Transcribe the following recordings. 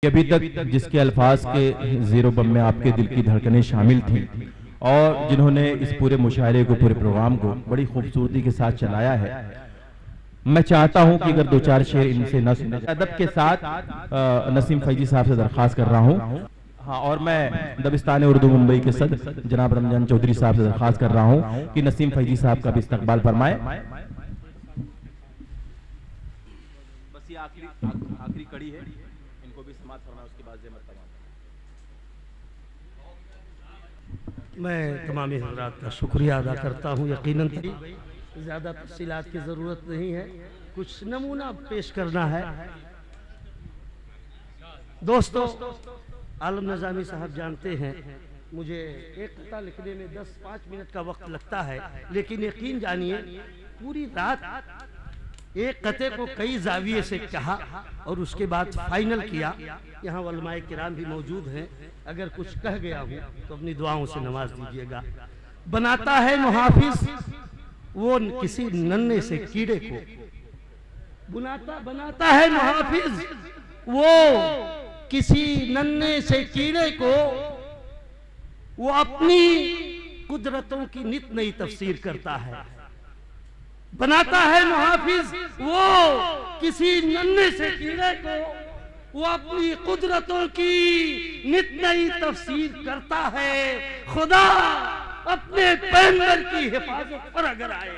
अभी तक जिसके अल्फाज के ज़ीरो बम में आपके दिल की धड़कनें शामिल थी और जिन्होंने इस पूरे मुशायरे को, पूरे प्रोग्राम को बड़ी खूबसूरती के साथ चलाया है, मैं चाहता हूं कि अगर दो चार शेर इनसे न सुने, अदब के साथ नसीम फैजी साहब से दरख्वास्त कर रहा हूं। हाँ, और मैं दबिस्तान उर्दू मुंबई के सदर जनाब रमजान चौधरी साहब से दरख्वास्त कर रहा हूं कि नसीम फैजी साहब का भी इस्तकबाल फरमाए। बस ये आखिरी कड़ी है, इनको भी समाअत फरमाए, उसके बाद ज़हमत तमाम। मैं तमाम हज़रात का शुक्रिया अदा करता हूँ। यकीनन ज़्यादा तफसीलात की ज़रूरत नहीं है, कुछ नमूना पेश करना है। दोस्तों, आलम नज़ामी साहब जानते हैं मुझे एक कथा लिखने में 10-5 मिनट का वक्त लगता है, लेकिन यकीन जानिए पूरी रात एक कते को कई जाविये से कहा और उसके बाद फाइनल किया। यहाँ उलमाए किराम भी मौजूद हैं, अगर कुछ कह गया हूँ तो अपनी दुआओं से नवाज दीजिएगा। बनाता है मुहाफिज वो किसी नन्हे से कीड़े को, बनाता है मुहाफिज वो किसी नन्हे से कीड़े को, वो अपनी कुदरतों की नित नई तफसीर करता है। बनाता है मुहाफिज वो किसी नन्हे से कीड़े को, वो अपनी कुदरतों की नित नई तफसीर करता है। खुदा अपने पैगंबर की हिफाजत पर अगर आए,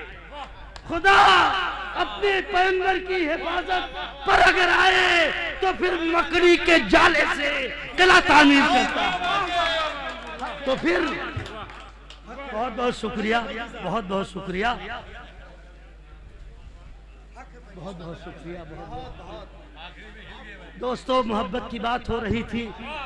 खुदा अपने पैगंबर की हिफाजत पर अगर आए तो फिर मकड़ी के जाले से किला तामीर करता है। तो फिर बहुत बहुत शुक्रिया, बहुत बहुत शुक्रिया, बहुत बहुत शुक्रिया, बहुत। दोस्तों, मोहब्बत की बात हो रही थी।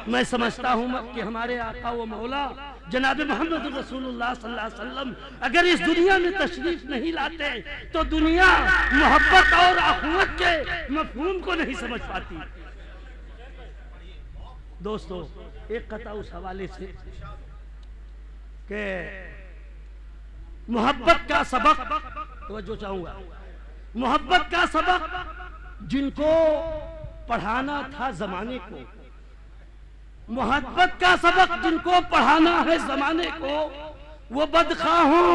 मैं समझता हूँ कि हमारे आका व मौला जनाब मोहम्मद रसूलुल्लाह सल्लल्लाहु अलैहि वसल्लम अगर इस दुनिया में तशरीफ नहीं लाते तो दुनिया मोहब्बत और अखुवत के मफहूम को नहीं समझ पाती। दोस्तों, एक कथा उस हवाले से कि मोहब्बत का सबक तवज्जो चाहूंगा, मोहब्बत का सबक जिनको पढ़ाना था जमाने को, मोहब्बत का सबक जिनको पढ़ाना है जमाने को, वो बदखाहों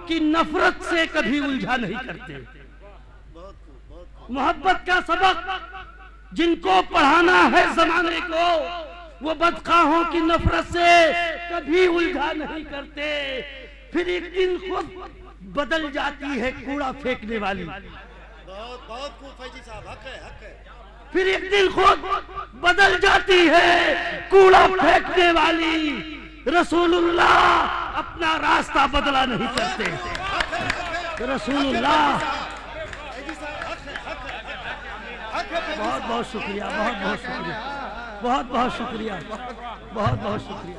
की नफरत से कभी उलझा नहीं करते। मोहब्बत का सबक जिनको पढ़ाना है जमाने को, वो बदखाहों की नफरत से कभी उलझा नहीं करते। फिर एक दिन खुद बदल जाती है कूड़ा फेंकने वाली, बहुत खूब फैजी साहब, हक है, हक है। फिर एक दिन खुद बदल जाती है कूड़ा फेंकने वाली। रसूलुल्लाह अपना रास्ता बदला नहीं करते। रसूलुल्लाह, बहुत बहुत शुक्रिया, बहुत बहुत शुक्रिया, बहुत बहुत शुक्रिया, बहुत बहुत शुक्रिया,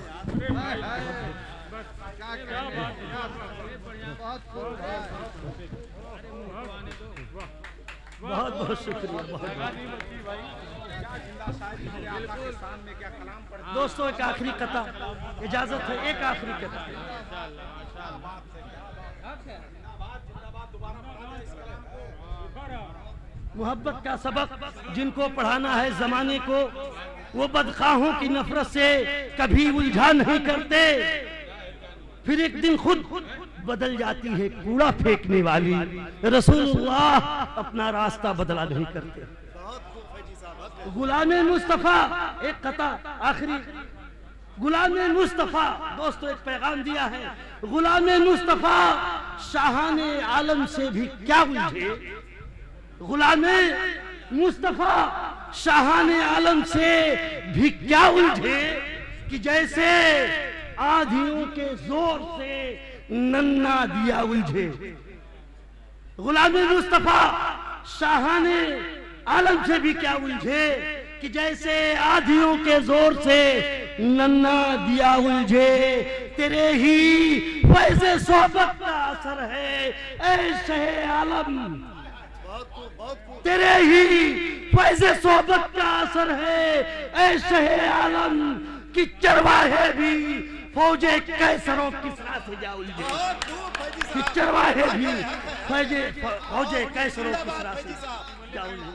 बहुत बहुत शुक्रिया, बहुत। दोस्तों, एक आखिरी कथा, इजाजत है, एक आखिरी कथा। मोहब्बत का सबक जिनको पढ़ाना है जमाने को, वो बदखाहों की नफरत से कभी उलझा नहीं करते। फिर एक दिन खुद बदल जाती है कूड़ा फेंकने वाली। रसूलुल्लाह अपना रास्ता बदला नहीं करते। गुलामे मुस्तफा, एक कथा आखिरी, गुलामे मुस्तफा, दोस्तों एक पैगाम दिया है। गुलामे मुस्तफा शाहाने आलम से भी क्या उलझे, गुलामे मुस्तफा शाहाने आलम से भी क्या उलझे, कि जैसे आंधियों के जोर से नन्ना दिया उलझे। गुलाम मुस्तफा शाहाने आलम से भी क्या उलझे, कि जैसे आंधियों के जोर से नन्ना दिया उलझे। तेरे ही फैज़े सोहबत का असर है ऐ शहे आलम, तेरे ही फैज़े सोहबत का असर है ऐ शहे आलम, कि चरवाहे भी फौजे कैसरों किसरा से जा उलझे। कि चरवाहे भी फौजे कैसरों किसरा से जा उलझे।